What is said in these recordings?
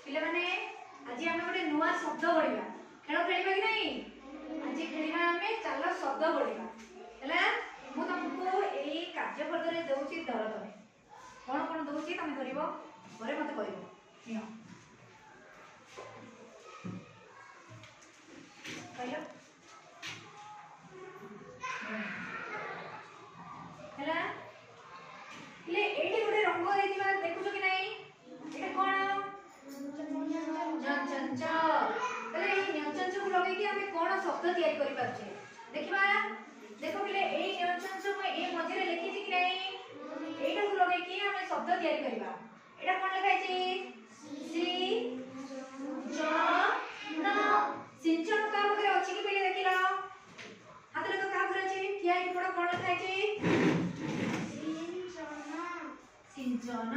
पिले माने आज आम गोटे नुआ शब्द गढ़ा खेल खेलिबा कि नहीं आज खेलिबा आमे चलो शब्द गढ़ा हैला मु तुमको एई कार्यपद रे दउची धर तमे कोन कोन दउची तमे धरिबो घरे मते कहइबो नियो कहलो हैला ले एठी गोटे रंग देइबा देखुछो कि नहीं एटा कोन न्यचंच तले एई न्यचंच को लगे कि हमें कोन शब्द तैयार करि पाछे देखिबा देखो पिले एई न्यचंच को ए मझिरे लिखि छि कि नहीं एटा को लगे कि हमें शब्द तैयार करिबा एटा कोन लिखाइ छि सी च न सिंचन का बगरे अछि कि पिले देखिलो हाथ लगा का बगरे अछि ठिया कि पड़ कोन लिखाइ छि सिंचन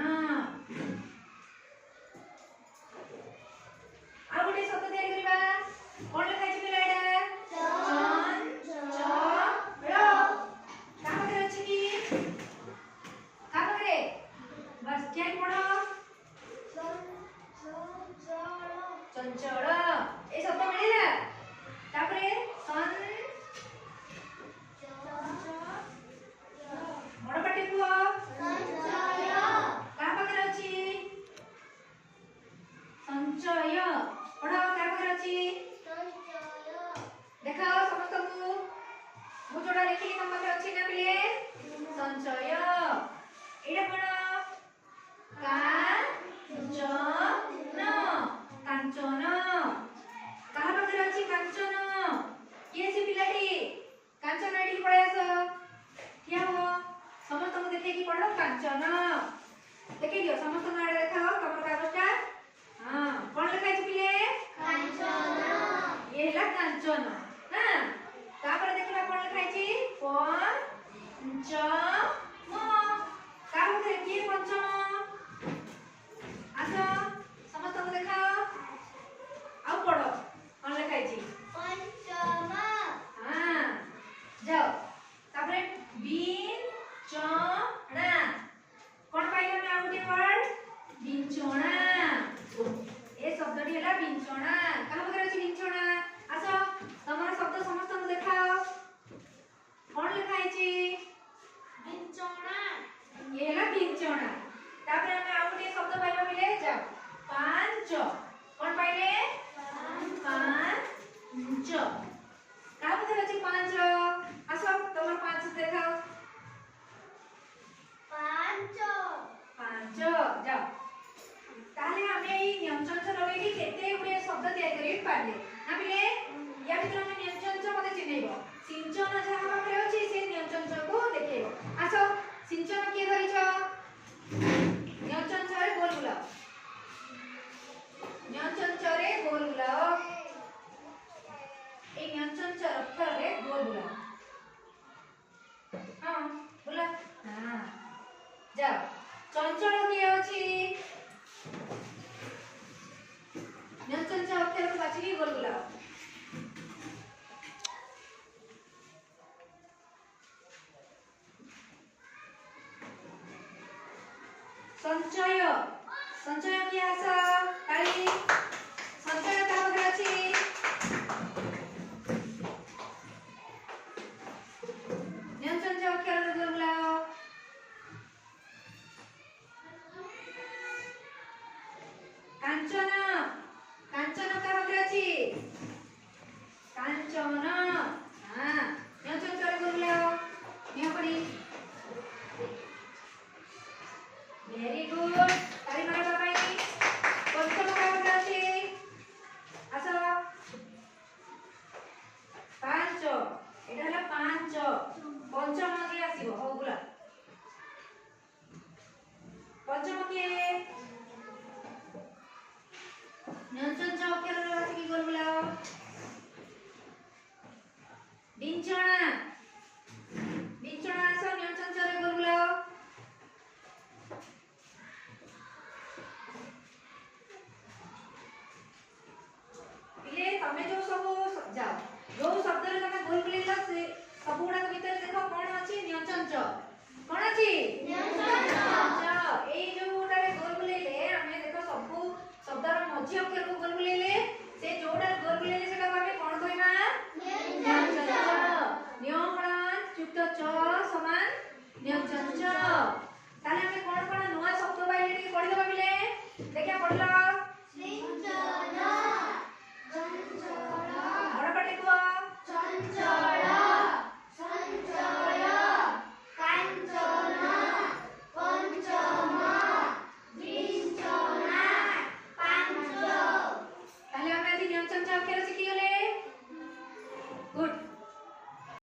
आ गोटे शब्द तैयार करिबा कोन लिखाइ छि पिले एटा चन च र का बगरे अछि कि का बगरे बस क्या कि पढ़ो चंचल ए शब्द मिलिला तापरे सन बड़ पाटी को संचय का बगरे अछि संचय पढ़ो का बगरे अछि देखाओ समस्त को मु जोडा लिखि हम बगरे अछि ना पिले संचय एटा पढ़ो कांचन कहा बगरे अछि कांचन के से पिलाटी कांचन एठी पळे आस क्या हो समस्त को देखे कि पढ़ो कांचन देखे दियो समस्त को आड़े देखाओ तमर कागजटा हां कोन लिखाइ छि पिले कांचन ये ला कांचन हां तापर देखला कोन लिखाइ छि पंचम का बगरे के पंचम आसो समस्त को देखाओ आउ पढ़ो कोन लिखाइ छि पंचम हां जाओ तापरे बिंचणा कोन पाइले हम आउटे वर्ड बिंचणा ए शब्दटी हैला बिंचणा कहा बगरे अछि बिंचणा आसो तमर शब्द समस्त को देखाओ कोन लिखाइ छि बिंचणा ये हैला बिंचणा तापरे हम आउटे शब्द पाइबा मिले जाओ पांच कोन पाइले पांच का बगरे अछि पांच आसो तमर पांच देखाओ पांच जाओ ताले हमें ई न्यचंच लगे कि केते गुडे शब्द तैयार करि पाले ना पिले या भितर हम न्यचंच मते चिन्हैबो सिंचन जहा बगरे अछि से न्यचंच को देखेबो आसो सिंचन के धरि छ न्यचंच रे गोल बुलाओ न्यचंच रे गोल बुलाओ ए न्यचंच अक्षर रे गोल बुलाओ हां बुला हां जाओ चंचल के अछि न्यचंच अक्षर को बाछि गोल बुलाओ संचय संचय के आस ताली संचय का बगरे अछि न्यचंच अक्षर रे गोल बुलाओ कांचन कांचन का बगरे अछि कांचन हां न्यचंच रे गोल बुलाओ निया पड़ी वेरी गुड ताली मारो बाबाई पंचम का बगरे अछि आसो पांच एटा हला पांच पंचम के आसीबो हो गुला पंचम के न्यचंच अक्षर रे अछि कि गोल बुलाओ बिंचणा बिंचणा आसो न्यचंच रे गोल बुलाओ पिले तमे जो सब जाओ जो शब्द रे तमे गोल बुलेला से सब गुडा के भीतर देखो कोन अछि न्यचंच कोन अछि न्यचंच ए जो गुडा रे गोल बुलेले हमें देखो सब शब्द रो समान न्यचंच। ताले हमें कोन कोन नुआ शब्द पाइले टिके पढिदबा बिले देखिया पढिलो